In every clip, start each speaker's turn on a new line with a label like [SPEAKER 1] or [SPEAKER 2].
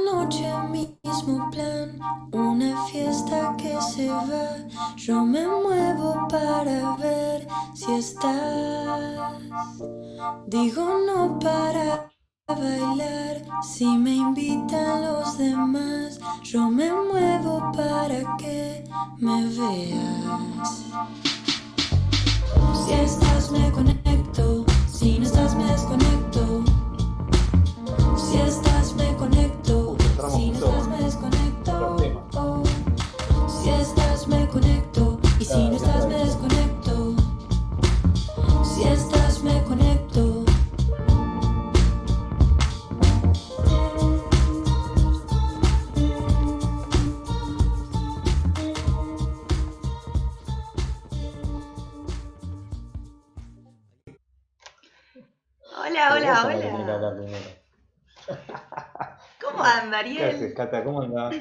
[SPEAKER 1] noche mismo plan, una fiesta que se va. Yo me muevo para ver si estás. Digo no para bailar, si me invitan los demás. Yo me muevo para que me veas. Si estás me conecto, si no estás me desconecto. Si estás me conecto, si no estás me desconecto. Oh. Si estás me conecto y si no estás me desconecto. Si estás me conecto.
[SPEAKER 2] Hola,
[SPEAKER 3] Pero vos
[SPEAKER 2] hola,
[SPEAKER 3] sos la que tenés que
[SPEAKER 2] hola.
[SPEAKER 3] hablar primero.
[SPEAKER 2] ¿Cómo anda,
[SPEAKER 3] ¿Qué haces,
[SPEAKER 2] Ariel?
[SPEAKER 3] Cata? ¿Cómo andás?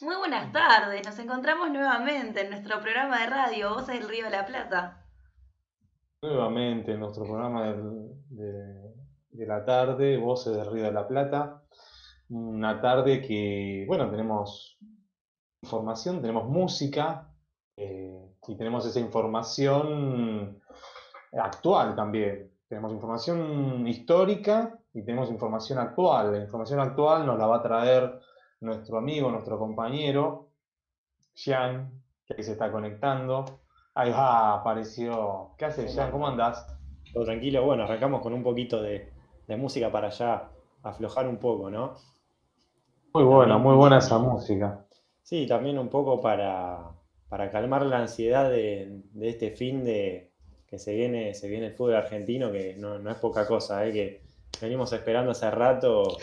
[SPEAKER 2] Muy buenas tardes. Nos encontramos nuevamente en nuestro programa de radio Voces del Río de la Plata.
[SPEAKER 3] Nuevamente en nuestro programa de la tarde, Voces del Río de la Plata. Una tarde que, bueno, tenemos información, tenemos música y tenemos esa información actual también. Tenemos información histórica y tenemos información actual. La información actual nos la va a traer nuestro amigo, nuestro compañero, Jean, que ahí se está conectando. Ahí va, apareció. ¿Qué haces,
[SPEAKER 4] ¿Cómo
[SPEAKER 3] Jean? ¿Cómo
[SPEAKER 4] andan?
[SPEAKER 3] andás?
[SPEAKER 4] ¿Todo tranquilo? Bueno, arrancamos con un poquito de música para ya aflojar un poco, ¿no?
[SPEAKER 3] Muy
[SPEAKER 4] También,
[SPEAKER 3] buena esa música.
[SPEAKER 4] sí, también un poco para calmar la ansiedad de este fin de que se viene el fútbol argentino, que no es poca cosa, que venimos esperando hace rato.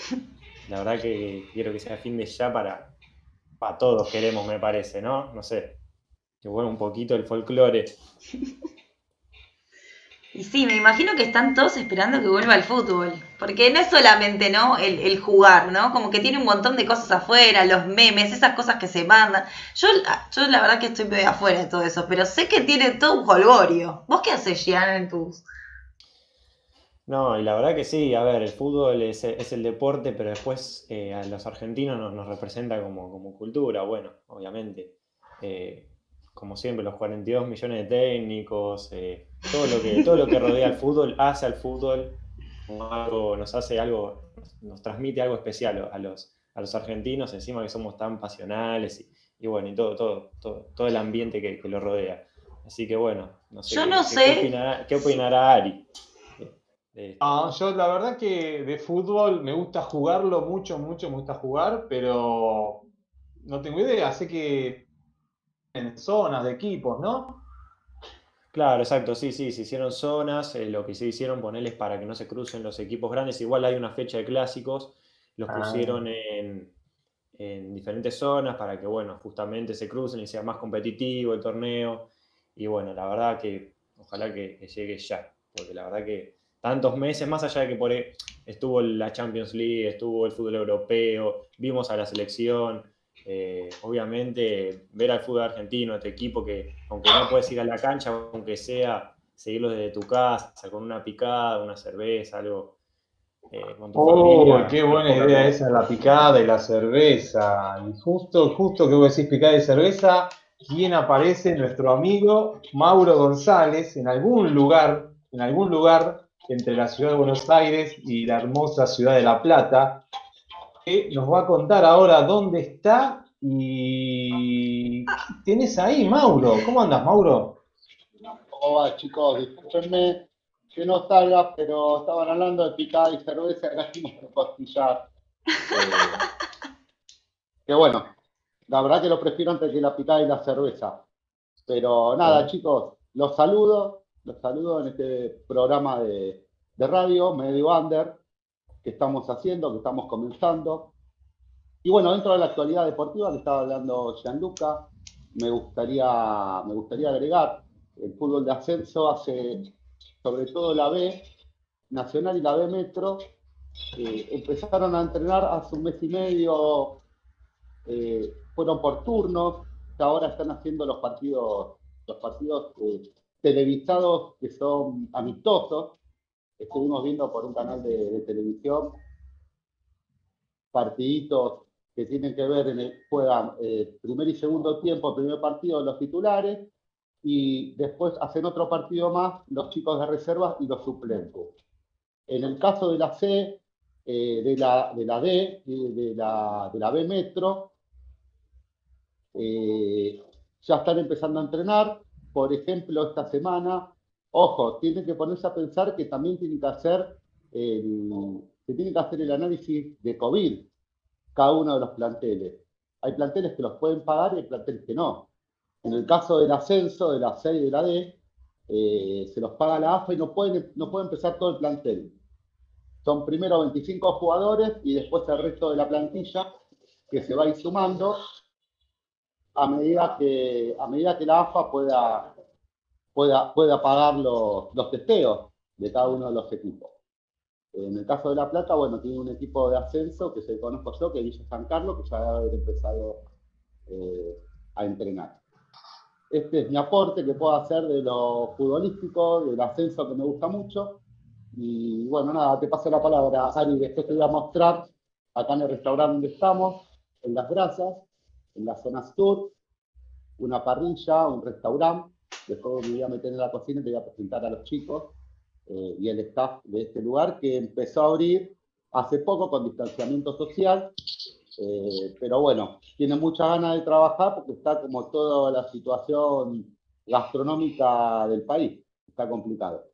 [SPEAKER 4] La verdad que quiero que sea fin de ya para todos queremos, me parece, ¿no? No sé, que vuelva un poquito el folclore.
[SPEAKER 2] Y sí, me imagino que están todos esperando que vuelva el fútbol. Porque no es solamente, ¿no? El jugar, ¿no? Como que tiene un montón de cosas afuera, los memes, esas cosas que se mandan. Yo la verdad que estoy medio afuera de todo eso, pero sé que tiene todo un jolgorio. ¿Vos qué haces, Gian, en tus...?
[SPEAKER 4] No, y la verdad que sí, a ver, el fútbol es el deporte, pero después a los argentinos nos representa como cultura, bueno, obviamente. Eh, Como siempre, los 42 millones de técnicos, todo lo que rodea al fútbol hace al fútbol como algo, nos hace algo, nos transmite algo especial a los argentinos, encima que somos tan pasionales y bueno, y todo el ambiente que lo rodea. Así que bueno, no sé
[SPEAKER 2] Yo no
[SPEAKER 4] qué
[SPEAKER 2] sé
[SPEAKER 4] opinará Ari de esto.
[SPEAKER 3] No, yo la verdad que de fútbol me gusta jugarlo mucho, mucho, me gusta jugar, pero no tengo idea. Sé que en zonas de equipos, ¿no?
[SPEAKER 4] Claro, exacto, sí, sí, se hicieron zonas, lo que se hicieron ponerles para que no se crucen los equipos grandes, igual hay una fecha de clásicos, los
[SPEAKER 3] Ah,
[SPEAKER 4] pusieron en diferentes zonas para que, bueno, justamente se crucen y sea más competitivo el torneo, y bueno, la verdad que ojalá que llegue ya, porque la verdad que tantos meses, más allá de que estuvo la Champions League, estuvo el fútbol europeo, vimos a la selección. Obviamente ver al fútbol argentino, este equipo que aunque no puedes ir a la cancha, aunque sea seguirlo desde tu casa, con una picada, una cerveza, algo con tu
[SPEAKER 3] oh,
[SPEAKER 4] familia,
[SPEAKER 3] qué
[SPEAKER 4] no es
[SPEAKER 3] buena
[SPEAKER 4] poca
[SPEAKER 3] idea
[SPEAKER 4] cosa.
[SPEAKER 3] esa, la picada y la cerveza. Y justo que vos decís picada y cerveza, ¿quién aparece? Nuestro amigo Mauro González, en algún lugar entre la ciudad de Buenos Aires y la hermosa ciudad de La Plata, que nos va a contar ahora dónde está y ¿qué tenés ahí, Mauro? ¿Cómo andas, Mauro?
[SPEAKER 5] ¿Cómo va, chicos? Discúlpenme que no salga, pero estaban hablando de picada y cerveza, era como costillar. Eh, que bueno, la verdad que lo prefiero antes que la picada y la cerveza. Pero nada, chicos, los saludo en este programa de radio, medio under, que estamos haciendo, que estamos comenzando. Y bueno, dentro de la actualidad deportiva que estaba hablando Gianluca, me gustaría agregar el fútbol de ascenso hace, sobre todo la B Nacional y la B Metro, empezaron a entrenar hace un mes y medio, fueron por turnos, que ahora están haciendo los partidos televisados que son amistosos. Estuvimos viendo por un canal de televisión partiditos que tienen que ver, juegan primer y segundo tiempo, primer partido los titulares, y después hacen otro partido más los chicos de reservas y los suplentes. En el caso de la C, de la D, de la B Metro, ya están empezando a entrenar. Por ejemplo, esta semana, ojo, tienen que ponerse a pensar que también tienen que hacer el análisis de COVID, cada uno de los planteles. Hay planteles que los pueden pagar y hay planteles que no. En el caso del ascenso, de la C y de la D, se los paga la AFA y no puede empezar todo el plantel. Son primero 25 jugadores y después el resto de la plantilla que se va a ir sumando a medida que la AFA pueda pagar los testeos de cada uno de los equipos. En el caso de La Plata, bueno, tiene un equipo de ascenso que se conozco yo, que es Villa San Carlos, que ya debe haber empezado a entrenar. Este es mi aporte que puedo hacer de lo futbolístico, del ascenso que me gusta mucho. Y bueno, nada, te paso la palabra, Ari. Después te voy a mostrar acá en el restaurante donde estamos, en Las Brasas, en la zona sur, una parrilla, un restaurante. Después me voy a meter en la cocina y te voy a presentar a los chicos y el staff de este lugar, que empezó a abrir hace poco con distanciamiento social, pero bueno, tiene muchas ganas de trabajar porque está como toda la situación gastronómica del país, está complicado.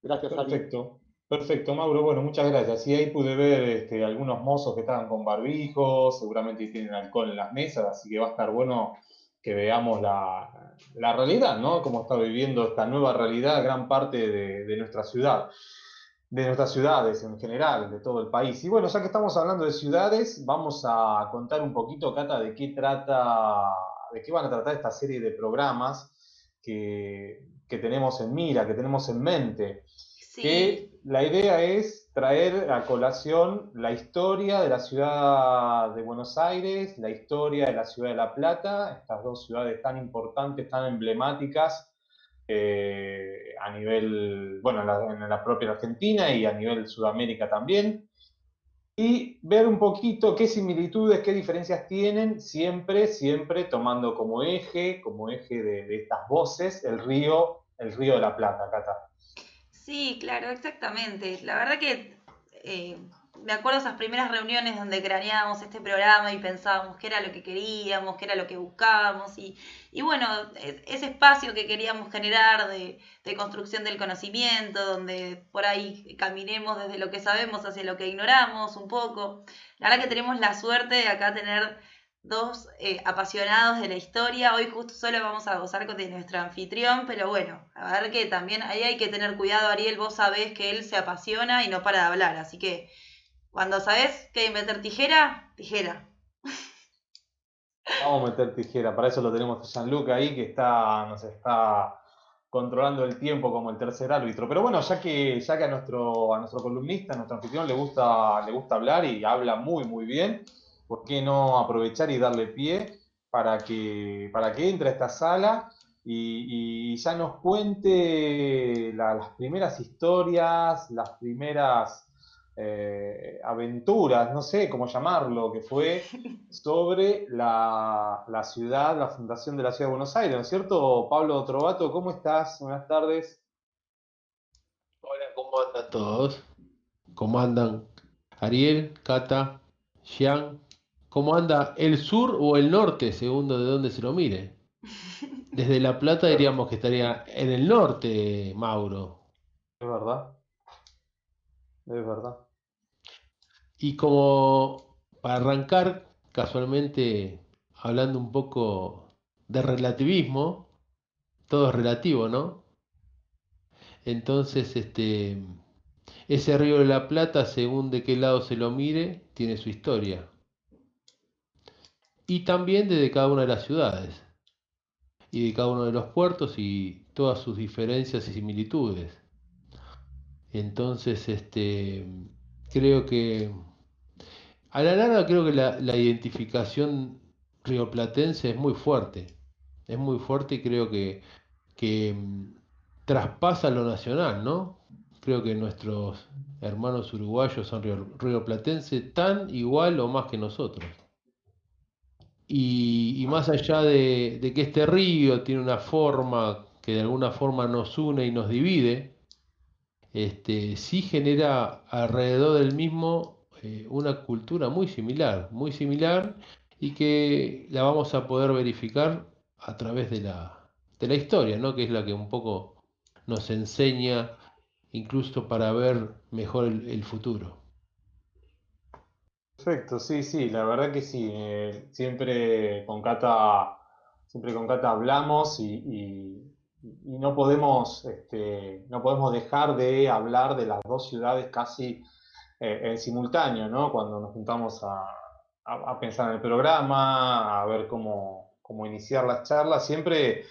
[SPEAKER 5] Gracias, Ari.
[SPEAKER 3] Perfecto, perfecto, Mauro. Bueno, muchas gracias. Sí, ahí pude ver algunos mozos que estaban con barbijos, seguramente tienen alcohol en las mesas, así que va a estar bueno que veamos la realidad, ¿no? Cómo está viviendo esta nueva realidad gran parte de nuestra ciudad, de nuestras ciudades en general, de todo el país. Y bueno, ya que estamos hablando de ciudades, vamos a contar un poquito, Cata, de qué van a tratar esta serie de programas que tenemos en mira, que tenemos en mente.
[SPEAKER 2] Sí.
[SPEAKER 3] Que la idea es traer a colación la historia de la ciudad de Buenos Aires, la historia de la ciudad de La Plata, estas dos ciudades tan importantes, tan emblemáticas a nivel, bueno, en la propia Argentina y a nivel Sudamérica también, y ver un poquito qué similitudes, qué diferencias tienen, siempre tomando como eje de estas voces el río de la Plata, Cata.
[SPEAKER 2] Sí, claro, exactamente. La verdad que me acuerdo esas primeras reuniones donde craneábamos este programa y pensábamos qué era lo que queríamos, qué era lo que buscábamos y bueno, ese espacio que queríamos generar de construcción del conocimiento, donde por ahí caminemos desde lo que sabemos hacia lo que ignoramos un poco. La verdad que tenemos la suerte de acá tener dos apasionados de la historia. Hoy justo solo vamos a gozar de nuestro anfitrión, pero bueno, a ver que también ahí hay que tener cuidado, Ariel, vos sabés que él se apasiona y no para de hablar, así que cuando sabés que hay que meter tijera, tijera.
[SPEAKER 3] Vamos a meter tijera, para eso lo tenemos a Gianluca ahí que nos está controlando el tiempo como el tercer árbitro. Pero bueno, ya que a nuestro columnista, a nuestro anfitrión le gusta hablar y habla muy muy bien, ¿por qué no aprovechar y darle pie para que entre a esta sala y ya nos cuente las primeras historias, las primeras aventuras, no sé cómo llamarlo, que fue sobre la ciudad, la fundación de la ciudad de Buenos Aires, ¿no es cierto? Pablo Trovato, ¿cómo estás? Buenas tardes.
[SPEAKER 6] Hola, ¿cómo andan todos? ¿Cómo andan Ariel, Cata, Jean? ¿Cómo anda el sur o el norte, según de dónde se lo mire? Desde La Plata diríamos que estaría en el norte, Mauro.
[SPEAKER 3] Es verdad, es verdad.
[SPEAKER 6] Y como para arrancar, casualmente, hablando un poco de relativismo, todo es relativo, ¿no? Entonces, ese río de la Plata, según de qué lado se lo mire, tiene su historia. Y también desde cada una de las ciudades, y de cada uno de los puertos y todas sus diferencias y similitudes. Entonces, creo que, a la larga, creo que la identificación rioplatense es muy fuerte y creo que traspasa lo nacional, ¿no? creo que nuestros hermanos uruguayos son rioplatenses tan igual o más que nosotros. Y más allá de que este río tiene una forma que de alguna forma nos une y nos divide, sí genera alrededor del mismo una cultura muy similar y que la vamos a poder verificar a través de la historia, ¿no? Que es la que un poco nos enseña incluso para ver mejor el futuro.
[SPEAKER 3] Perfecto, sí, sí, la verdad que sí. Siempre con Cata hablamos y no podemos dejar de hablar de las dos ciudades casi en simultáneo, ¿no? Cuando nos juntamos a pensar en el programa, a ver cómo iniciar las charlas, siempre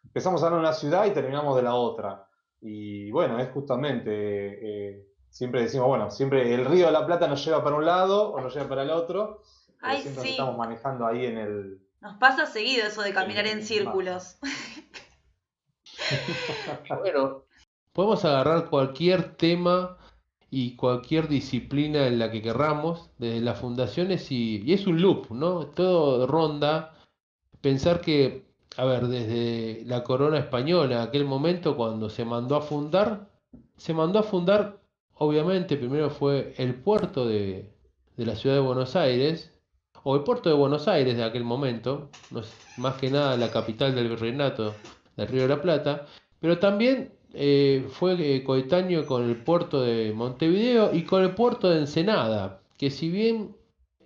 [SPEAKER 3] empezamos a hablar de una ciudad y terminamos de la otra. Y bueno, es justamente, siempre decimos, bueno, siempre el Río de la Plata nos lleva para un lado o nos lleva para el otro, pero
[SPEAKER 2] Ay,
[SPEAKER 3] siempre nos
[SPEAKER 2] sí.
[SPEAKER 3] estamos manejando ahí en el...
[SPEAKER 2] Nos pasa seguido eso de caminar en
[SPEAKER 3] en-
[SPEAKER 2] círculos.
[SPEAKER 6] Bueno, podemos agarrar cualquier tema y cualquier disciplina en la que querramos, desde las fundaciones, y es un loop, ¿no? Todo ronda. Pensar que, a ver, desde la corona española, aquel momento cuando se mandó a fundar, obviamente, primero fue el puerto de la ciudad de Buenos Aires, o el puerto de Buenos Aires de aquel momento, no es- más que nada la capital del virreinato del Río de la Plata, pero también fue coetáneo con el puerto de Montevideo y con el puerto de Ensenada, que si bien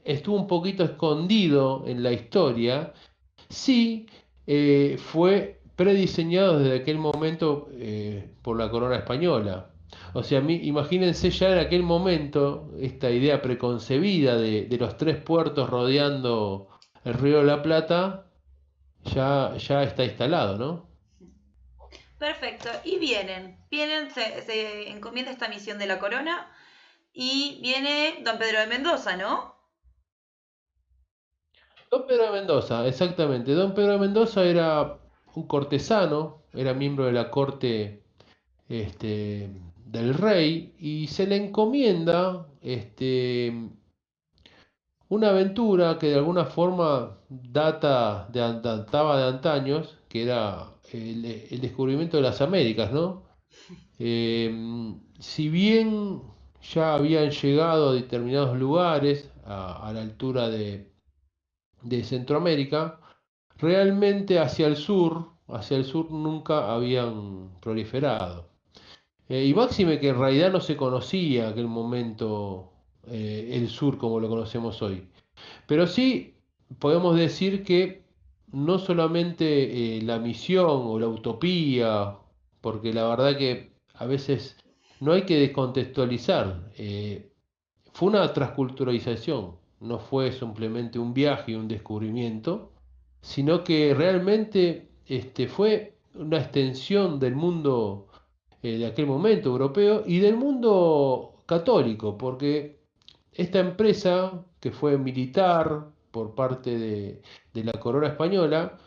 [SPEAKER 6] estuvo un poquito escondido en la historia, sí, fue prediseñado desde aquel momento por la corona española. O sea, imagínense ya en aquel momento esta idea preconcebida de los tres puertos rodeando el Río de la Plata, ya está instalado, ¿no?
[SPEAKER 2] Perfecto. Y vienen, se encomienda esta misión de la corona y viene don Pedro de Mendoza, ¿no?
[SPEAKER 6] Don Pedro de Mendoza, exactamente. Don Pedro de Mendoza era un cortesano, era miembro de la corte del rey y se le encomienda una aventura que de alguna forma databa de antaños, que era el descubrimiento de las Américas, ¿no? Si bien ya habían llegado a determinados lugares a la altura de Centroamérica, realmente hacia el sur nunca habían proliferado. Y máxime que en realidad no se conocía en aquel momento el sur como lo conocemos hoy. Pero sí podemos decir que no solamente la misión o la utopía, porque la verdad que a veces no hay que descontextualizar, fue una transculturalización, no fue simplemente un viaje y un descubrimiento, sino que realmente fue una extensión del mundo de aquel momento europeo y del mundo católico, porque esta empresa, que fue militar por parte de la corona española,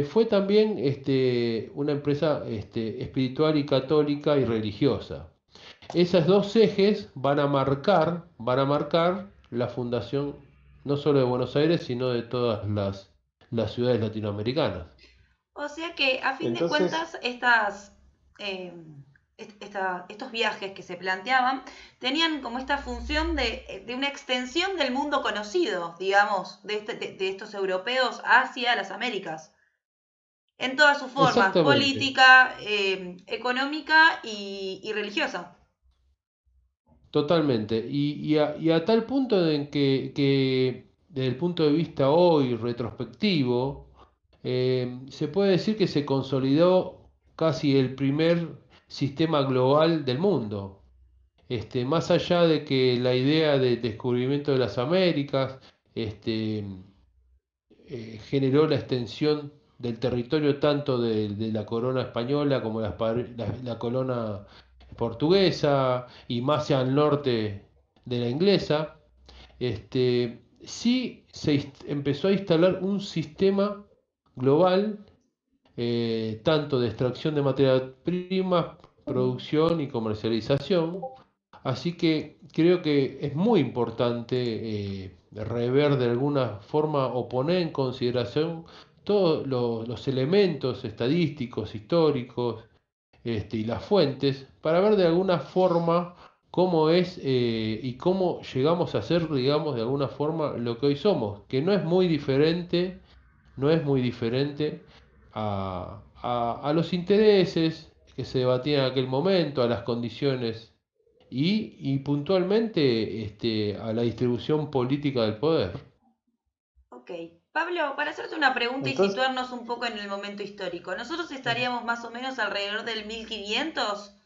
[SPEAKER 6] fue también una empresa espiritual y católica y religiosa. Esos dos ejes van a marcar la fundación no solo de Buenos Aires, sino de todas las ciudades latinoamericanas.
[SPEAKER 2] O sea que a fin de
[SPEAKER 3] Entonces,
[SPEAKER 2] cuentas eh, estos viajes que se planteaban tenían como esta función de una extensión del mundo conocido, digamos, de estos europeos hacia las Américas, en todas sus formas,
[SPEAKER 6] Exactamente.
[SPEAKER 2] política, económica y religiosa.
[SPEAKER 6] Totalmente. Y a tal punto en que desde el punto de vista hoy retrospectivo, se puede decir que se consolidó casi el primer sistema global del mundo. Más allá de que la idea de descubrimiento de las Américas, este, generó la extensión del territorio tanto de la corona española como la corona portuguesa y más hacia el norte de la inglesa. Sí empezó a instalar un sistema global, tanto de extracción de materias primas producción y comercialización. Así que creo que es muy importante rever de alguna forma o poner en consideración todos los elementos estadísticos, históricos, y las fuentes para ver de alguna forma cómo es y cómo llegamos a ser, digamos, de alguna forma lo que hoy somos, que no es muy diferente a los intereses que se debatían en aquel momento, a las condiciones y puntualmente a la distribución política del poder.
[SPEAKER 2] Ok. Pablo, para hacerte una pregunta y
[SPEAKER 3] Entonces,
[SPEAKER 2] situarnos un poco en el momento histórico, ¿nosotros estaríamos más o menos alrededor del 1500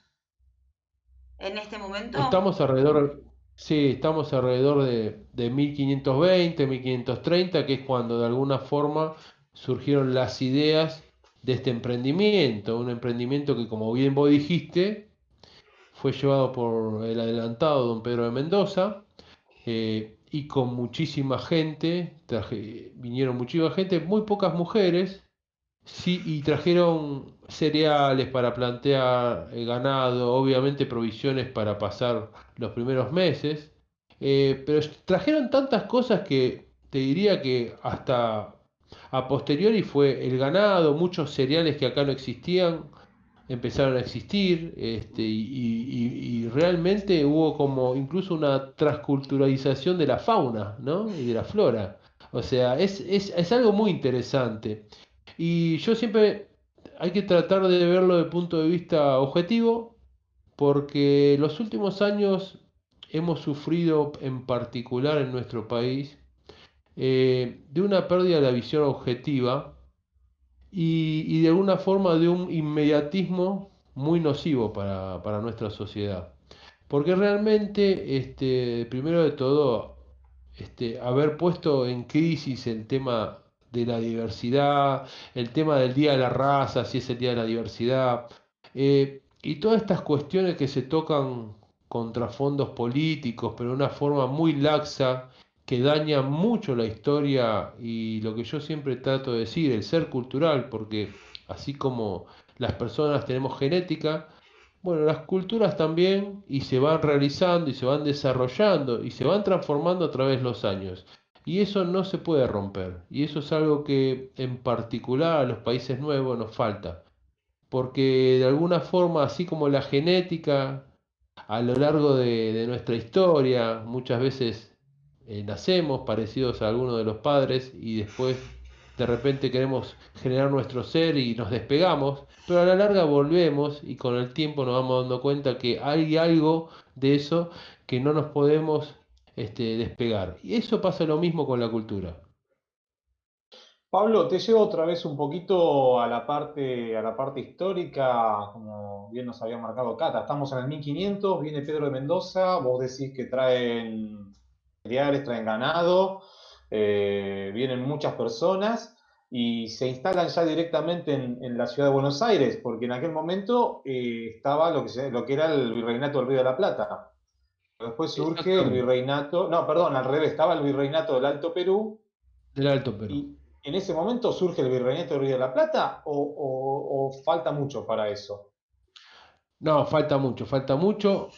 [SPEAKER 2] en este momento?
[SPEAKER 6] Estamos alrededor, sí, estamos alrededor de 1520, 1530, que es cuando de alguna forma surgieron las ideas de este emprendimiento, un emprendimiento que, como bien vos dijiste, fue llevado por el adelantado don Pedro de Mendoza, y con muchísima gente, vinieron muchísima gente, muy pocas mujeres. Sí, y trajeron cereales para plantear ganado, obviamente provisiones para pasar los primeros meses, pero trajeron tantas cosas que te diría que hasta a posteriori fue el ganado, muchos cereales que acá no existían, empezaron a existir, y realmente hubo como incluso una transculturalización de la fauna, ¿no? Y de la flora. O sea, es algo muy interesante. Y yo siempre hay que tratar de verlo desde el punto de vista objetivo, porque los últimos años hemos sufrido en particular en nuestro país de una pérdida de la visión objetiva y de alguna forma de un inmediatismo muy nocivo para nuestra sociedad. Porque realmente, primero de todo, haber puesto en crisis el tema de la diversidad, el tema del Día de la Raza, si es el Día de la Diversidad, y todas estas cuestiones que se tocan contra fondos políticos, pero de una forma muy laxa, que daña mucho la historia y lo que yo siempre trato de decir, el ser cultural, porque así como las personas tenemos genética, bueno, las culturas también y se van realizando y se van desarrollando y se van transformando a través de los años. Y eso no se puede romper. Y eso es algo que en particular a los países nuevos nos falta. Porque de alguna forma, así como la genética a lo largo de nuestra historia, muchas veces nacemos parecidos a algunos de los padres y después de repente queremos generar nuestro ser y nos despegamos, pero a la larga volvemos y con el tiempo nos vamos dando cuenta que hay algo de eso que no nos podemos despegar. Y eso pasa lo mismo con la cultura.
[SPEAKER 3] Pablo, te llevo otra vez un poquito a la parte histórica, como bien nos había marcado Cata. Estamos en el 1500, viene Pedro de Mendoza, vos decís que traen cereales, traen ganado, vienen muchas personas y se instalan ya directamente en la ciudad de Buenos Aires, porque en aquel momento estaba lo que era el Virreinato del Río de la Plata. Después surge el
[SPEAKER 6] Exactamente,
[SPEAKER 3] virreinato, no, perdón, al revés, estaba el Virreinato del Alto Perú
[SPEAKER 6] del Alto Perú.
[SPEAKER 3] y en ese momento surge el Virreinato del Río de la Plata o falta mucho para eso.
[SPEAKER 6] No, falta mucho, falta mucho.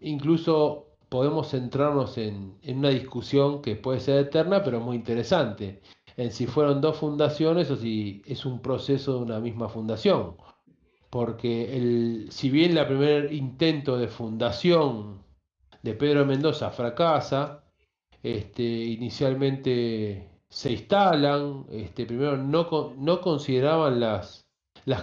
[SPEAKER 6] Incluso podemos centrarnos en una discusión que puede ser eterna, pero muy interesante, en si fueron dos fundaciones o si es un proceso de una misma fundación. Porque si bien el primer intento de fundación de Pedro de Mendoza fracasa, inicialmente se instalan, primero no consideraban las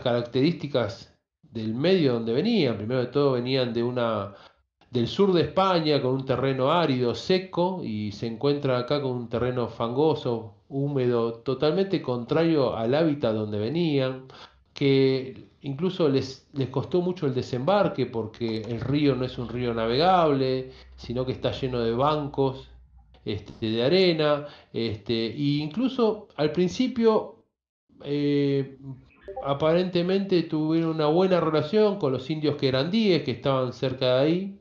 [SPEAKER 6] características del medio donde venían, primero de todo venían del sur de España con un terreno árido, seco, y se encuentran acá con un terreno fangoso, húmedo, totalmente contrario al hábitat donde venían, que incluso les costó mucho el desembarque porque el río no es un río navegable, sino que está lleno de bancos de arena, y incluso al principio eh, aparentemente tuvieron una buena relación con los indios querandíes que estaban cerca de ahí,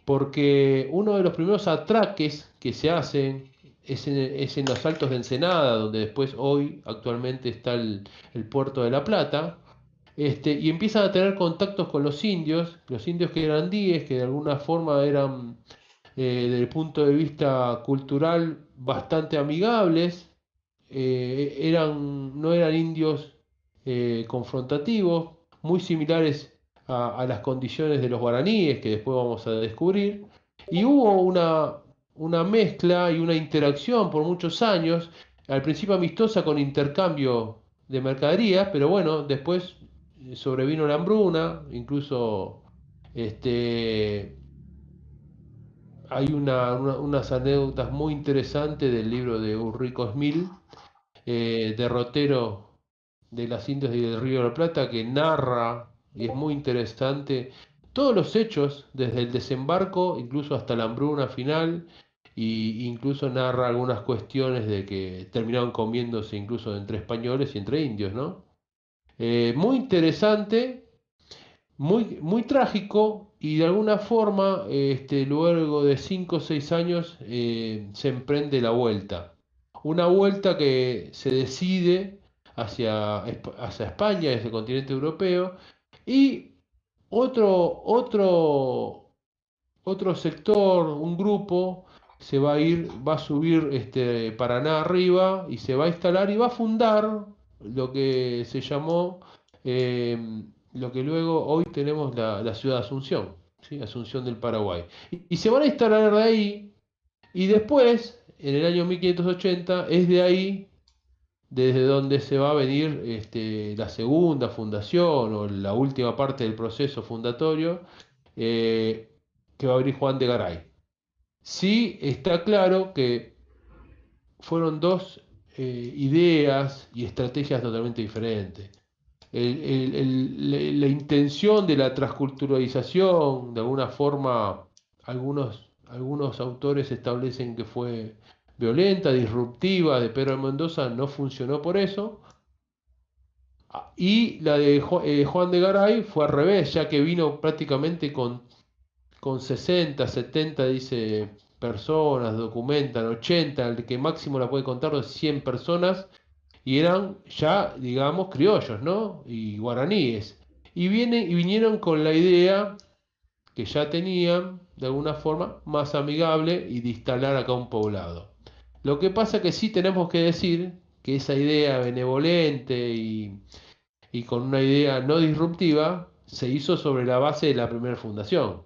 [SPEAKER 6] porque uno de los primeros atraques que se hacen es en los Altos de Ensenada, donde después hoy actualmente está el puerto de La Plata, y empiezan a tener contactos con los indios que eran andíes, que de alguna forma eran, desde el punto de vista cultural, bastante amigables, no eran indios confrontativos, muy similares a las condiciones de los guaraníes, que después vamos a descubrir, y hubo una mezcla y una interacción por muchos años, al principio amistosa con intercambio de mercaderías, pero bueno, después sobrevino la hambruna, incluso este, hay unas anécdotas muy interesantes del libro de Ulrico Smil, derrotero de las Indias y del Río de la Plata, que narra, y es muy interesante, todos los hechos, desde el desembarco, incluso hasta la hambruna final, y incluso narra algunas cuestiones de que terminaron comiéndose incluso entre españoles y entre indios, ¿no? Muy interesante, muy trágico, y de alguna forma, luego de 5 o 6 años, se emprende la vuelta. Una vuelta que se decide hacia España, hacia el continente europeo, y otro sector, un grupo, va a subir Paraná arriba y se va a instalar y va a fundar lo que se llamó, lo que luego hoy tenemos la ciudad de Asunción, ¿sí? Asunción del Paraguay. Y se van a instalar de ahí, y después, en el año 1580, es de ahí desde donde se va a venir la segunda fundación o la última parte del proceso fundatorio, eh, que va a abrir Juan de Garay. Sí está claro que fueron dos ideas y estrategias totalmente diferentes. La intención de la transculturalización, de alguna forma, algunos autores establecen que fue violenta, disruptiva, de Pedro de Mendoza, no funcionó por eso. Y la de Juan de Garay fue al revés, ya que vino prácticamente con 60, 70, dice, personas, documentan 80, el que máximo la puede contar de 100 personas, y eran ya, digamos, criollos, ¿no? Y guaraníes. Y vinieron con la idea que ya tenían, de alguna forma, más amigable y de instalar acá un poblado. Lo que pasa que sí tenemos que decir que esa idea benevolente y con una idea no disruptiva se hizo sobre la base de la primera fundación.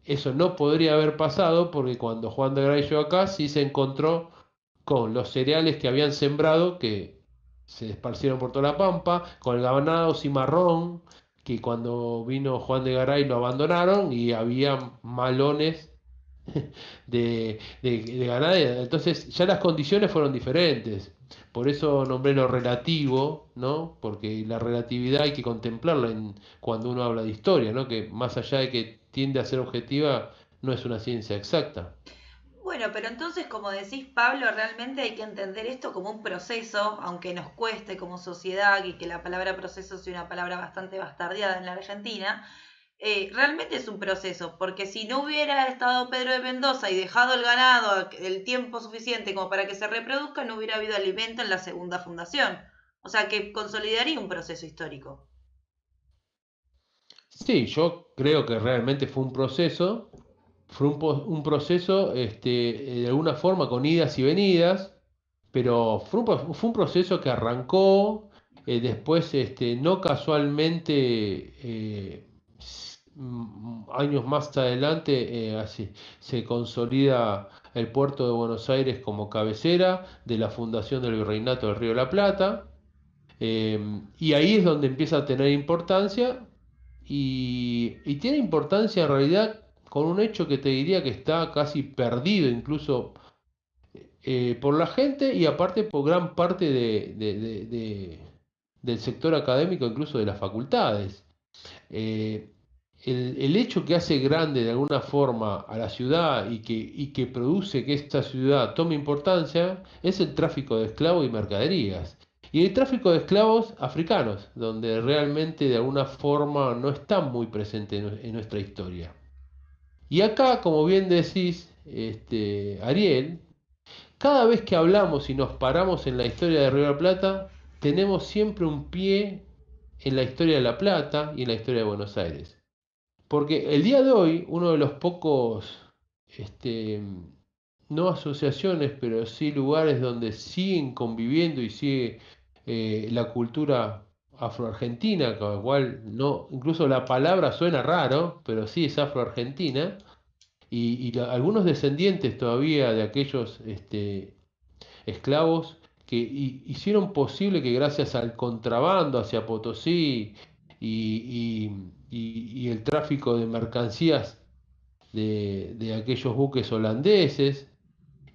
[SPEAKER 6] Eso no podría haber pasado porque cuando Juan de Garay llegó acá sí se encontró con los cereales que habían sembrado, que se esparcieron por toda la pampa, con el ganado cimarrón, que cuando vino Juan de Garay lo abandonaron y había malones de ganadera. Entonces ya las condiciones fueron diferentes. Por eso nombré lo relativo, ¿no? Porque la relatividad hay que contemplarla cuando uno habla de historia, ¿no? Que más allá de que tiende a ser objetiva, no es una ciencia exacta.
[SPEAKER 2] Bueno, pero entonces, como decís, Pablo, realmente hay que entender esto como un proceso, aunque nos cueste como sociedad, y que la palabra proceso sea una palabra bastante bastardeada en la Argentina. Realmente es un proceso, porque si no hubiera estado Pedro de Mendoza y dejado el ganado el tiempo suficiente como para que se reproduzca, no hubiera habido alimento en la segunda fundación. O sea que consolidaría un proceso histórico.
[SPEAKER 6] Sí, yo creo que realmente fue un proceso de alguna forma con idas y venidas, pero fue un proceso que arrancó, después no casualmente, años más adelante, se consolida el puerto de Buenos Aires como cabecera de la fundación del Virreinato del Río de la Plata, y ahí es donde empieza a tener importancia, y tiene importancia en realidad con un hecho que te diría que está casi perdido incluso, por la gente y aparte por gran parte del sector académico, incluso de las facultades. Eh, el hecho que hace grande de alguna forma a la ciudad y que produce que esta ciudad tome importancia es el tráfico de esclavos y mercaderías. Y el tráfico de esclavos africanos, donde realmente de alguna forma no está muy presente en nuestra historia. Y acá, como bien decís, Ariel, cada vez que hablamos y nos paramos en la historia de Río de la Plata, tenemos siempre un pie en la historia de La Plata y en la historia de Buenos Aires. Porque el día de hoy, uno de los pocos, este, no asociaciones, pero sí lugares donde siguen conviviendo y sigue la cultura afroargentina, con la cual no, incluso la palabra suena raro, pero sí es afroargentina, y algunos descendientes todavía de aquellos esclavos que hicieron posible que gracias al contrabando hacia Potosí y el tráfico de mercancías de aquellos buques holandeses,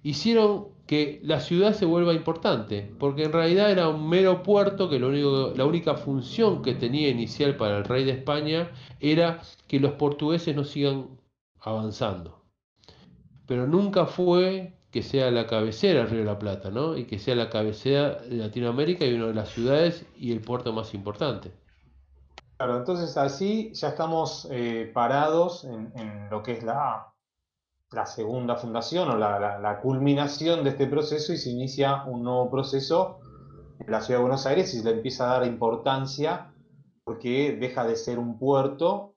[SPEAKER 6] hicieron que la ciudad se vuelva importante, porque en realidad era un mero puerto que la única función que tenía inicial para el rey de España era que los portugueses no sigan avanzando. Pero nunca fue que sea la cabecera el Río de la Plata, ¿no? Y que sea la cabecera de Latinoamérica y una de las ciudades y el puerto más importante.
[SPEAKER 3] Claro, entonces así ya estamos parados en lo que es la segunda fundación o la culminación de este proceso y se inicia un nuevo proceso en la ciudad de Buenos Aires y se le empieza a dar importancia porque deja de ser un puerto.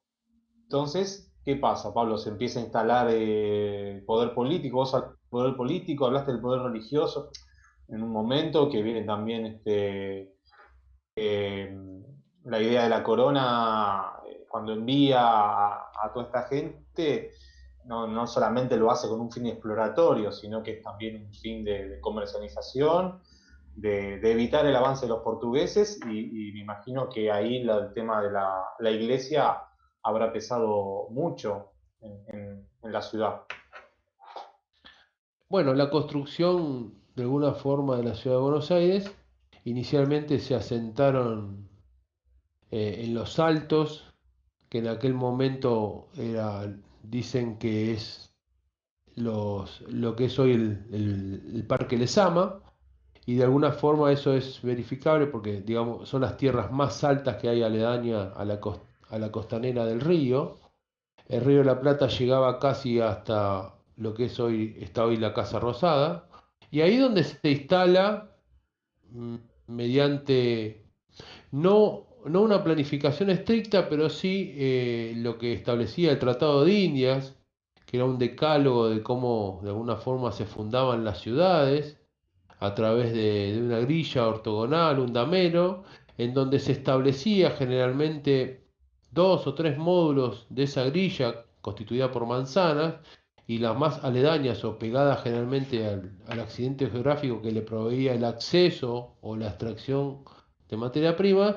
[SPEAKER 3] Entonces, ¿qué pasa, Pablo? Se empieza a instalar poder político, vos al poder político, hablaste del poder religioso en un momento que viene también eh, la idea de la corona, cuando envía a toda esta gente, no solamente lo hace con un fin exploratorio, sino que es también un fin de comercialización, de evitar el avance de los portugueses, y me imagino que ahí el tema de la iglesia habrá pesado mucho en la ciudad.
[SPEAKER 6] Bueno, la construcción de alguna forma de la ciudad de Buenos Aires, inicialmente se asentaron en los Altos, que en aquel momento dicen que es lo que es hoy el Parque Lezama, y de alguna forma eso es verificable porque, digamos, son las tierras más altas que hay aledaña a la costanera del río. El río de la Plata llegaba casi hasta lo que está hoy la Casa Rosada, y ahí donde se instala, mm, mediante no una planificación estricta, pero sí lo que establecía el Tratado de Indias, que era un decálogo de cómo de alguna forma se fundaban las ciudades, a través de una grilla ortogonal, un damero, en donde se establecía generalmente dos o tres módulos de esa grilla constituida por manzanas, y las más aledañas o pegadas generalmente al accidente geográfico que le proveía el acceso o la extracción de materia prima,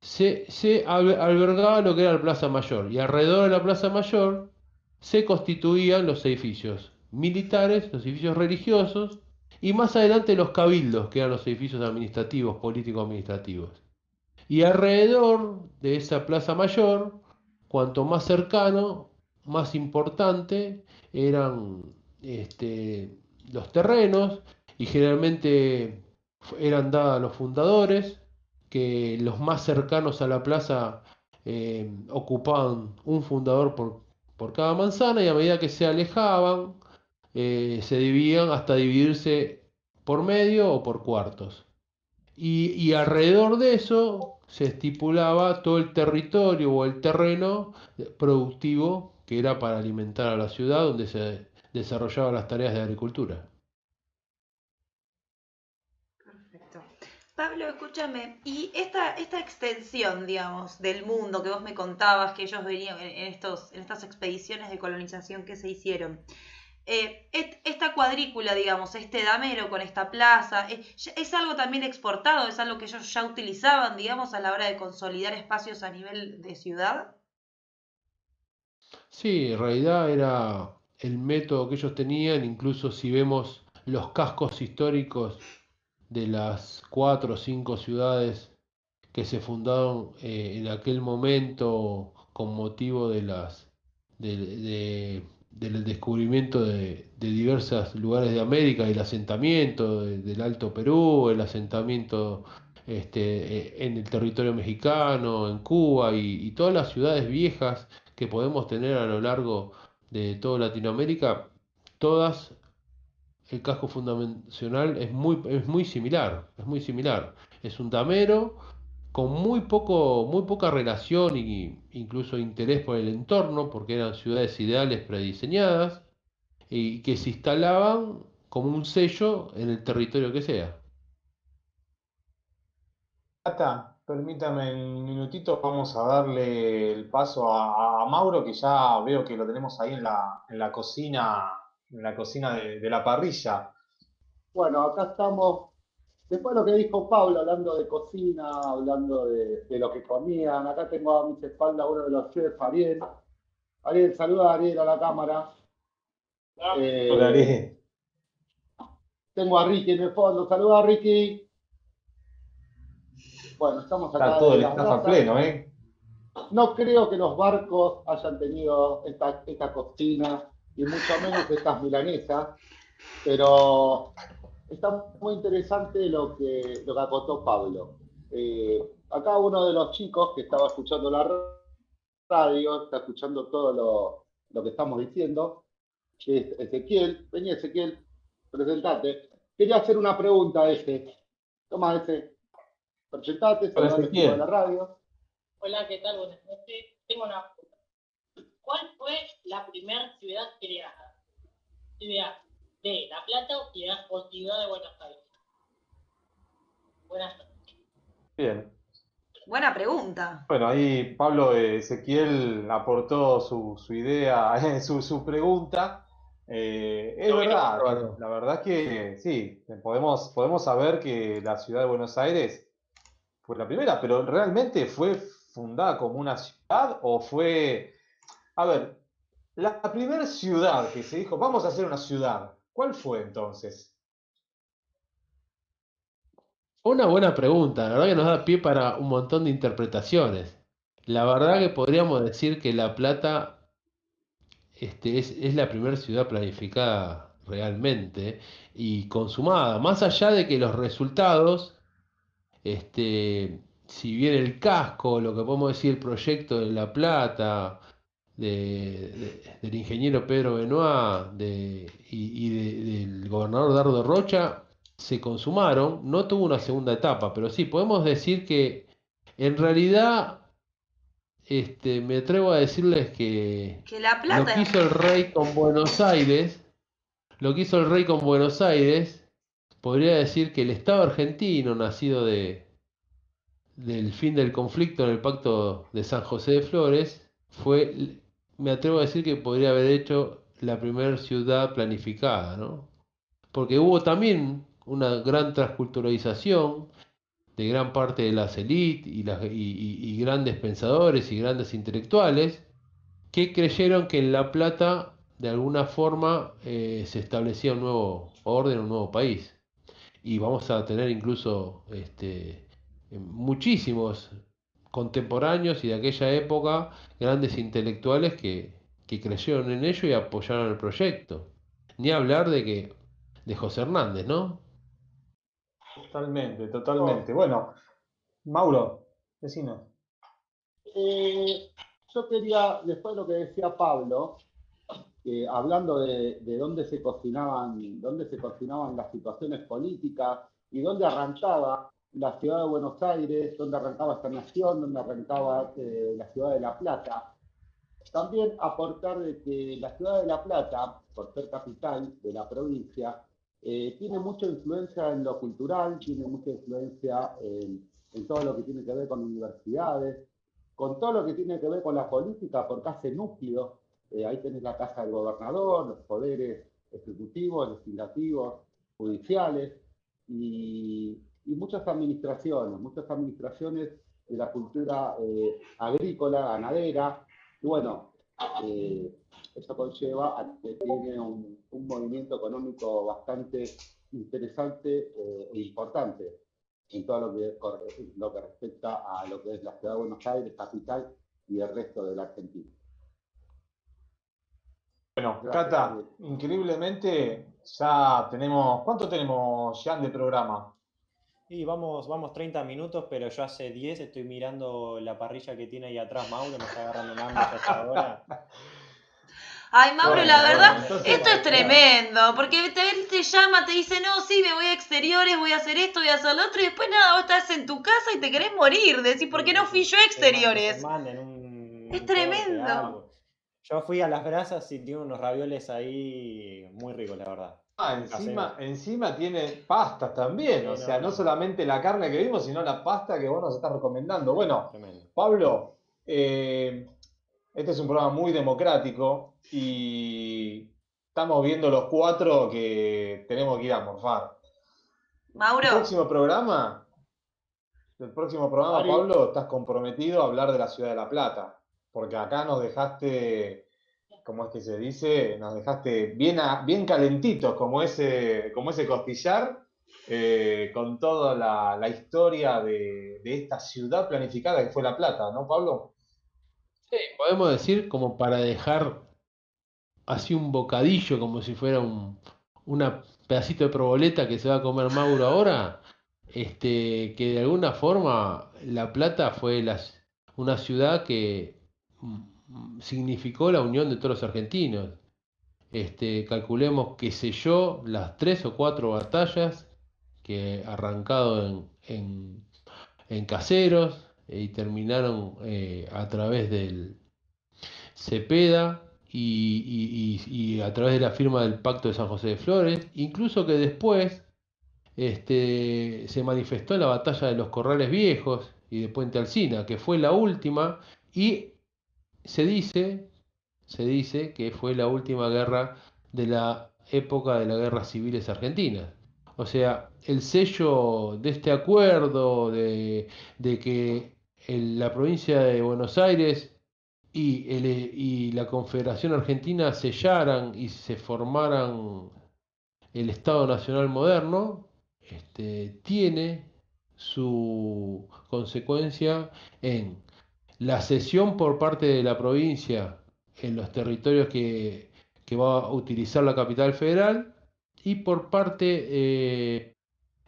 [SPEAKER 6] se albergaba lo que era la Plaza Mayor, y alrededor de la Plaza Mayor se constituían los edificios militares, los edificios religiosos, y más adelante los cabildos, que eran los edificios administrativos, político-administrativos. Y alrededor de esa Plaza Mayor, cuanto más cercano, más importante eran los terrenos, y generalmente eran dados a los fundadores, que los más cercanos a la plaza ocupaban un fundador por cada manzana, y a medida que se alejaban, se dividían hasta dividirse por medio o por cuartos. Y alrededor de eso se estipulaba todo el territorio o el terreno productivo que era para alimentar a la ciudad, donde se desarrollaban las tareas de agricultura.
[SPEAKER 2] Perfecto. Pablo, escúchame, y esta extensión, digamos, del mundo que vos me contabas, que ellos venían en estas expediciones de colonización que se hicieron, esta cuadrícula, digamos, este damero con esta plaza, ¿es algo también exportado? ¿Es algo que ellos ya utilizaban, digamos, a la hora de consolidar espacios a nivel de ciudad?
[SPEAKER 6] Sí, en realidad era el método que ellos tenían. Incluso si vemos los cascos históricos de las 4 o 5 ciudades que se fundaron en aquel momento con motivo del descubrimiento de diversos lugares de América, el asentamiento del Alto Perú, el asentamiento en el territorio mexicano, en Cuba, y todas las ciudades viejas que podemos tener a lo largo de toda Latinoamérica, todas el casco fundacional es muy similar, es muy similar. Es un damero con muy poca relación e incluso interés por el entorno, porque eran ciudades ideales prediseñadas y que se instalaban como un sello en el territorio que sea.
[SPEAKER 3] Cata, permítame un minutito, vamos a darle el paso a Mauro, que ya veo que lo tenemos ahí en la cocina de la parrilla.
[SPEAKER 5] Bueno, acá estamos. Después de lo que dijo Pablo, hablando de cocina, hablando de lo que comían, acá tengo a mis espaldas uno de los chefs, Ariel. Ariel, saluda a Ariel a la cámara.
[SPEAKER 3] Hola,
[SPEAKER 5] Eh,
[SPEAKER 3] Ari.
[SPEAKER 5] tengo a Ricky en el fondo, saluda a Ricky. Bueno, estamos
[SPEAKER 3] Está
[SPEAKER 5] acá
[SPEAKER 3] todo
[SPEAKER 5] de
[SPEAKER 3] el
[SPEAKER 5] las
[SPEAKER 3] staff a
[SPEAKER 5] brasas.
[SPEAKER 3] pleno, ¿eh?
[SPEAKER 5] No creo que los barcos hayan tenido esta cocina y mucho menos estas milanesas, pero está muy interesante lo que acotó Pablo. Acá uno de los chicos que estaba escuchando la radio, está escuchando todo lo que estamos diciendo, que es Ezequiel. Vení, Ezequiel, presentate. Quería hacer una pregunta a ese. Toma, ese. Presentate,
[SPEAKER 3] Hola,
[SPEAKER 5] saludá a los chicos de la
[SPEAKER 3] Ezequiel.
[SPEAKER 5] radio.
[SPEAKER 7] Hola, ¿qué tal? Buenas noches. Tengo una pregunta. ¿Cuál fue la primera ciudad creada? ¿Ciudad de La Plata o ciudad de Buenos Aires? Buenas noches.
[SPEAKER 3] Bien.
[SPEAKER 2] Buena pregunta.
[SPEAKER 3] Bueno, ahí Pablo Ezequiel aportó su idea, su pregunta. Es
[SPEAKER 6] Lo vino
[SPEAKER 3] verdad,
[SPEAKER 6] bárbaro.
[SPEAKER 3] la verdad que sí, podemos saber que la ciudad de Buenos Aires fue la primera, pero ¿realmente fue fundada como una ciudad o fue... A ver, la primera ciudad que se dijo, vamos a hacer una ciudad, ¿cuál fue entonces?
[SPEAKER 6] Una buena pregunta, la verdad que nos da pie para un montón de interpretaciones. La verdad que podríamos decir que La Plata es la primera ciudad planificada realmente y consumada, más allá de que los resultados, si bien el casco, lo que podemos decir, el proyecto de La Plata, del ingeniero Pedro Benoit del gobernador Dardo Rocha, se consumaron, no tuvo una segunda etapa, pero sí, podemos decir que en realidad me atrevo a decirles que
[SPEAKER 2] Que La
[SPEAKER 6] lo que
[SPEAKER 2] Plata.
[SPEAKER 6] hizo el rey con Buenos Aires, lo que hizo el rey con Buenos Aires, podría decir que el Estado argentino, nacido del fin del conflicto en el Pacto de San José de Flores, me atrevo a decir que podría haber hecho la primera ciudad planificada, ¿no? Porque hubo también una gran transculturalización de gran parte de las élites y grandes pensadores y grandes intelectuales que creyeron que en La Plata de alguna forma se establecía un nuevo orden, un nuevo país. Y vamos a tener incluso muchísimos contemporáneos y de aquella época grandes intelectuales que creyeron en ello y apoyaron el proyecto. Ni hablar de José Hernández, ¿no?
[SPEAKER 3] Totalmente, totalmente. Bueno, Mauro, vecino.
[SPEAKER 5] Yo quería, después de lo que decía Pablo, hablando de dónde se cocinaban las situaciones políticas y dónde arrancaba la ciudad de Buenos Aires, dónde arrancaba esta nación, dónde arrancaba la ciudad de La Plata. También aportar de que la ciudad de La Plata, por ser capital de la provincia, tiene mucha influencia en lo cultural, tiene mucha influencia en todo lo que tiene que ver con universidades, con todo lo que tiene que ver con la política, porque hace núcleo. Ahí tenés la casa del gobernador, los poderes ejecutivos, legislativos, judiciales y muchas administraciones de la cultura agrícola, ganadera. Y bueno, eso conlleva a que tiene un movimiento económico bastante interesante e importante en todo lo que respecta a lo que es la ciudad de Buenos Aires, capital, y el resto de la Argentina.
[SPEAKER 3] Bueno,
[SPEAKER 5] Gracias,
[SPEAKER 3] Cata,
[SPEAKER 5] Ariel.
[SPEAKER 3] increíblemente ya tenemos, ¿cuánto tenemos, Jan, de programa?
[SPEAKER 4] Y vamos 30 minutos, pero yo hace 10 estoy mirando la parrilla que tiene ahí atrás Mauro, me está agarrando un hambre ya hasta ahora.
[SPEAKER 2] Ay, Mauro,
[SPEAKER 3] Bueno,
[SPEAKER 2] la verdad,
[SPEAKER 3] bueno, entonces,
[SPEAKER 2] esto es
[SPEAKER 3] claro.
[SPEAKER 2] tremendo, porque él te llama, te dice, no, sí, me voy a exteriores, voy a hacer esto, voy a hacer lo otro, y después nada, vos estás en tu casa y te querés morir, decís, ¿por qué no fui yo a
[SPEAKER 4] Que
[SPEAKER 2] exteriores?
[SPEAKER 4] se manden un
[SPEAKER 2] Es
[SPEAKER 4] corte,
[SPEAKER 2] tremendo.
[SPEAKER 4] algo. Yo fui a Las Brasas y tiene unos ravioles ahí muy ricos, la verdad. Caseros.
[SPEAKER 3] Encima tiene pastas también,
[SPEAKER 4] Sí,
[SPEAKER 3] o sea, no
[SPEAKER 4] no,
[SPEAKER 3] solamente la carne que vimos, sino la pasta que vos nos estás recomendando. Bueno,
[SPEAKER 4] tremendo.
[SPEAKER 3] Pablo, este es un programa muy democrático y estamos viendo los cuatro que tenemos que ir a morfar. El
[SPEAKER 2] Mauro,
[SPEAKER 3] próximo programa,
[SPEAKER 5] Ari,
[SPEAKER 3] Pablo, estás comprometido a hablar de la ciudad de La Plata, porque acá nos dejaste, ¿cómo es que se dice? Nos dejaste bien calentitos, como ese costillar, con toda la historia de esta ciudad planificada que fue La Plata, ¿no, Pablo?
[SPEAKER 6] Sí, podemos decir como para dejar así un bocadillo, como si fuera una pedacito de proboleta que se va a comer Mauro ahora, que de alguna forma La Plata fue una ciudad que significó la unión de todos los argentinos. Calculemos que selló las 3 o 4 batallas que arrancado en Caseros y terminaron a través del Cepeda y a través de la firma del Pacto de San José de Flores, incluso que después se manifestó en la batalla de los Corrales Viejos y de Puente Alsina, que fue la última, y se dice, se dice que fue la última guerra de la época de las guerras civiles argentinas. O sea, el sello de este acuerdo de que la provincia de Buenos Aires y la Confederación Argentina sellaran y se formaran el Estado Nacional moderno, tiene su consecuencia en la cesión por parte de la provincia en los territorios que va a utilizar la capital federal y por parte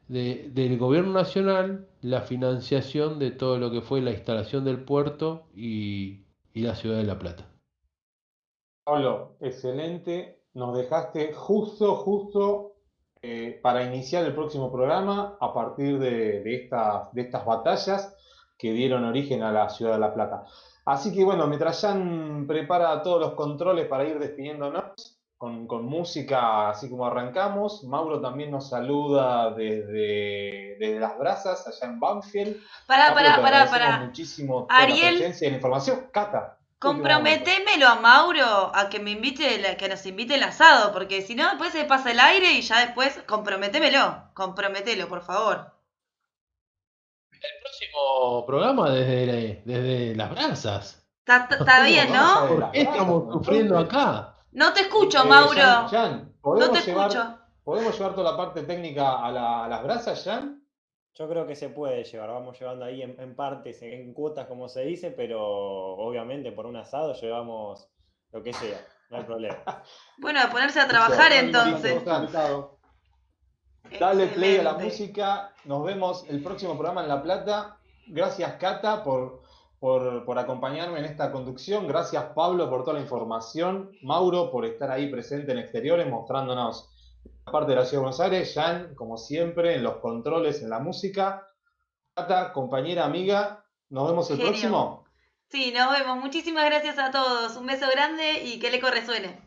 [SPEAKER 6] del gobierno nacional la financiación de todo lo que fue la instalación del puerto y la ciudad de La Plata.
[SPEAKER 3] Pablo, excelente. Nos dejaste justo para iniciar el próximo programa a partir de estas batallas que dieron origen a la ciudad de La Plata. Así que bueno, mientras Jan prepara todos los controles para ir despidiéndonos con música, así como arrancamos, Mauro también nos saluda desde Las Brasas, allá en Banfield.
[SPEAKER 2] pará,
[SPEAKER 3] Mauro, te agradecemos
[SPEAKER 2] pará.
[SPEAKER 3] muchísimo toda la
[SPEAKER 2] Ariel,
[SPEAKER 3] presencia y la información. Cata, último momento.
[SPEAKER 2] comprometémelo a Mauro a que me invite, que nos invite el asado, porque si no, después se pasa el aire y ya después, comprometelo, por favor.
[SPEAKER 6] El próximo programa desde Las Brasas.
[SPEAKER 2] Está bien,
[SPEAKER 3] Vamos a
[SPEAKER 2] ¿no?
[SPEAKER 3] ver
[SPEAKER 6] ¿Por
[SPEAKER 3] las
[SPEAKER 6] qué
[SPEAKER 3] brasas,
[SPEAKER 6] estamos sufriendo
[SPEAKER 3] entonces.
[SPEAKER 6] acá?
[SPEAKER 2] No te escucho, Mauro.
[SPEAKER 3] Jan,
[SPEAKER 2] No te escucho.
[SPEAKER 3] ¿podemos llevar toda la parte técnica a las brasas, Jan?
[SPEAKER 4] Yo creo que se puede llevar, vamos llevando ahí en partes, en cuotas como se dice, pero obviamente por un asado llevamos lo que sea, no hay problema.
[SPEAKER 2] Bueno, a ponerse a
[SPEAKER 3] Listo,
[SPEAKER 2] trabajar
[SPEAKER 5] próxima
[SPEAKER 2] entonces.
[SPEAKER 5] están todos invitados.
[SPEAKER 3] Dale play a la
[SPEAKER 2] Excelente.
[SPEAKER 3] música. Nos vemos el próximo programa en La Plata. Gracias, Cata, por acompañarme en esta conducción. Gracias, Pablo, por toda la información. Mauro, por estar ahí presente en exteriores, mostrándonos la parte de la ciudad de Buenos Aires. Jan, como siempre, en los controles, en la música. Cata, compañera, amiga, nos vemos el
[SPEAKER 2] Genio.
[SPEAKER 3] próximo.
[SPEAKER 2] Sí, nos vemos. Muchísimas gracias a todos. Un beso grande y que el eco resuene.